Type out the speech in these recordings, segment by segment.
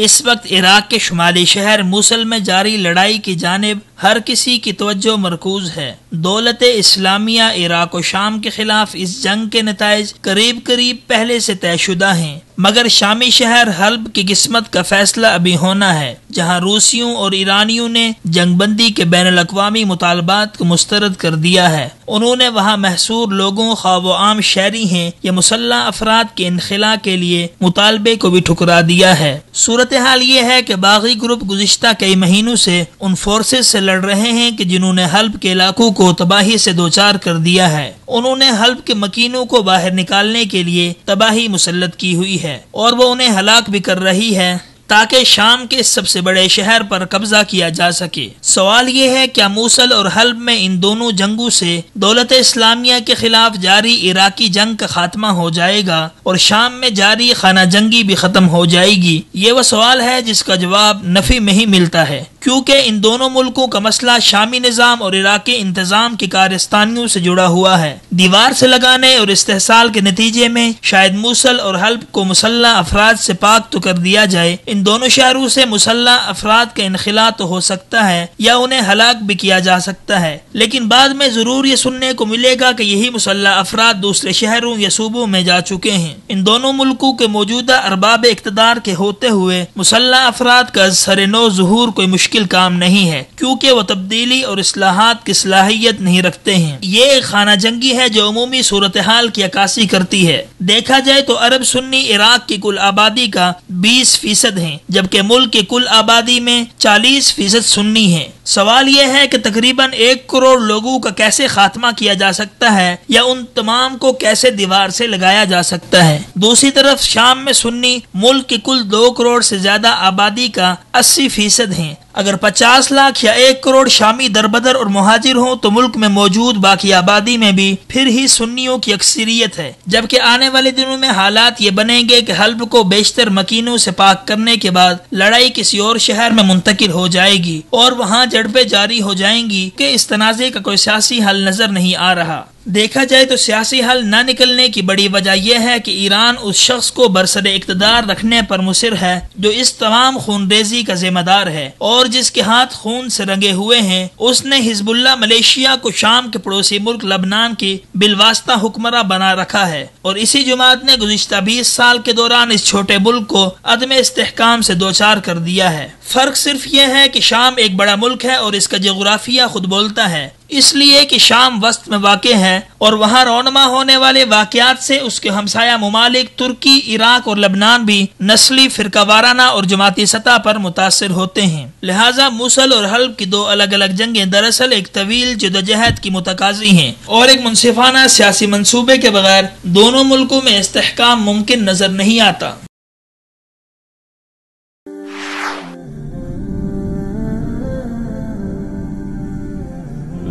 اس وقت عراق کے شمالی شہر موصل میں جاری لڑائی کی جانب ہر کسی کی توجہ مرکوز ہے۔ دولت اسلامیہ عراق و شام کے خلاف اس جنگ کے نتائج قریب پہلے سے طے شدہ ہیں، مگر شامی شہر حلب کی قسمت کا فیصلہ ابھی ہونا ہے، جہاں روسیوں اور ایرانیوں نے جنگ بندی کے بین الاقوامی مطالبات کو مسترد کر دیا ہے۔ انہوں نے وہاں محصور لوگوں، خواہ وہ عام شہری ہیں یا مسلح افراد کے انخلاء کے لیے مطالبے کو بھی ٹھکرا دیا ہے۔ صورتحال یہ ہے کہ باغی گروپ گزشتہ کئی مہینوں سے ان فورسز سے لڑ رہے ہیں کہ جنہوں نے حلب کے علاقوں کو تباہی سے دوچار کر دیا ہے۔ انہوں نے حلب کے مکینوں کو باہر نکالنے کے لیے تباہی مسلط کی ہوئی ہے اور وہ انہیں ہلاک بھی کر رہی ہے تاکہ شام کے سب سے بڑے شہر پر قبضہ کیا جا سکے۔ سوال یہ ہے کیا موصل اور حلب میں ان دونوں جنگوں سے دولت اسلامیہ کے خلاف جاری عراقی جنگ کا خاتمہ ہو جائے گا اور شام میں جاری خانہ جنگی بھی ختم ہو جائے گی؟ یہ وہ سوال ہے جس کا جواب نفی میں ہی ملتا ہے، کیونکہ ان دونوں ملکوں کا مسئلہ شامی نظام اور عراقی انتظام کی کارستانیوں سے جڑا ہوا ہے۔ دیوار سے لگانے اور استحصال کے نتیجے میں شاید موصل اور حلب کو مسلح افراد سے پاک تو کر دیا جائے، ان دونوں شہروں سے مسلح افراد کا انخلاء تو ہو سکتا ہے یا انہیں ہلاک بھی کیا جا سکتا ہے، لیکن بعد میں ضرور یہ سننے کو ملے گا کہ یہی مسلح افراد دوسرے شہروں یا صوبوں میں جا چکے ہیں۔ ان دونوں ملکوں کے موجودہ ارباب اقتدار کے ہوتے ہوئے مسلح افراد کا از سر نو ظہور کوئی مشکل کام نہیں ہے، کیونکہ وہ تبدیلی اور اصلاحات کی صلاحیت نہیں رکھتے ہیں۔ یہ ایک خانہ جنگی ہے جو عمومی صورتحال کی عکاسی کرتی ہے۔ دیکھا جائے تو عرب سنی عراق کی کل آبادی کا 20% ہیں، جبکہ ملک کی کل آبادی میں 40% سنی ہیں۔ سوال یہ ہے کہ تقریباً 1 کروڑ لوگوں کا کیسے خاتمہ کیا جا سکتا ہے یا ان تمام کو کیسے دیوار سے لگایا جا سکتا ہے؟ دوسری طرف شام میں سنی ملک کی کل 2 کروڑ سے زیادہ آبادی کا 80% ہیں۔ اگر 50 لاکھ یا 1 کروڑ شامی دربدر اور مہاجر ہوں تو ملک میں موجود باقی آبادی میں بھی پھر ہی سنیوں کی اکثریت ہے، جبکہ آنے والے دنوں میں حالات یہ بنیں گے کہ حلب کو بیشتر مکینوں سے پاک کرنے کے بعد لڑائی کسی اور شہر میں منتقل ہو جائے گی اور وہاں جھڑپیں جاری ہو جائیں گی کہ اس تنازع کا کوئی سیاسی حل نظر نہیں آ رہا۔ دیکھا جائے تو سیاسی حل نہ نکلنے کی بڑی وجہ یہ ہے کہ ایران اس شخص کو برسر اقتدار رکھنے پر مصر ہے جو اس تمام خون ریزی کا ذمہ دار ہے اور جس کے ہاتھ خون سے رنگے ہوئے ہیں۔ اس نے حزب اللہ ملیشیا کو شام کے پڑوسی ملک لبنان کی بالواسطہ حکمراں بنا رکھا ہے، اور اسی جماعت نے گزشتہ 20 سال کے دوران اس چھوٹے ملک کو عدم استحکام سے دوچار کر دیا ہے۔ فرق صرف یہ ہے کہ شام ایک بڑا ملک ہے اور اس کا جغرافیہ خود بولتا ہے، اس لیے کہ شام وسط میں واقع ہے اور وہاں رونما ہونے والے واقعات سے اس کے ہمسایہ ممالک ترکی، عراق اور لبنان بھی نسلی، فرقہ وارانہ اور جماعتی سطح پر متاثر ہوتے ہیں۔ لہٰذا موصل اور حلب کی 2 الگ الگ جنگیں دراصل ایک طویل جدوجہد کی متقاضی ہیں اور ایک منصفانہ سیاسی منصوبے کے بغیر دونوں ملکوں میں استحکام ممکن نظر نہیں آتا۔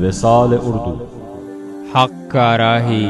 وصال اردو، حق کا راہی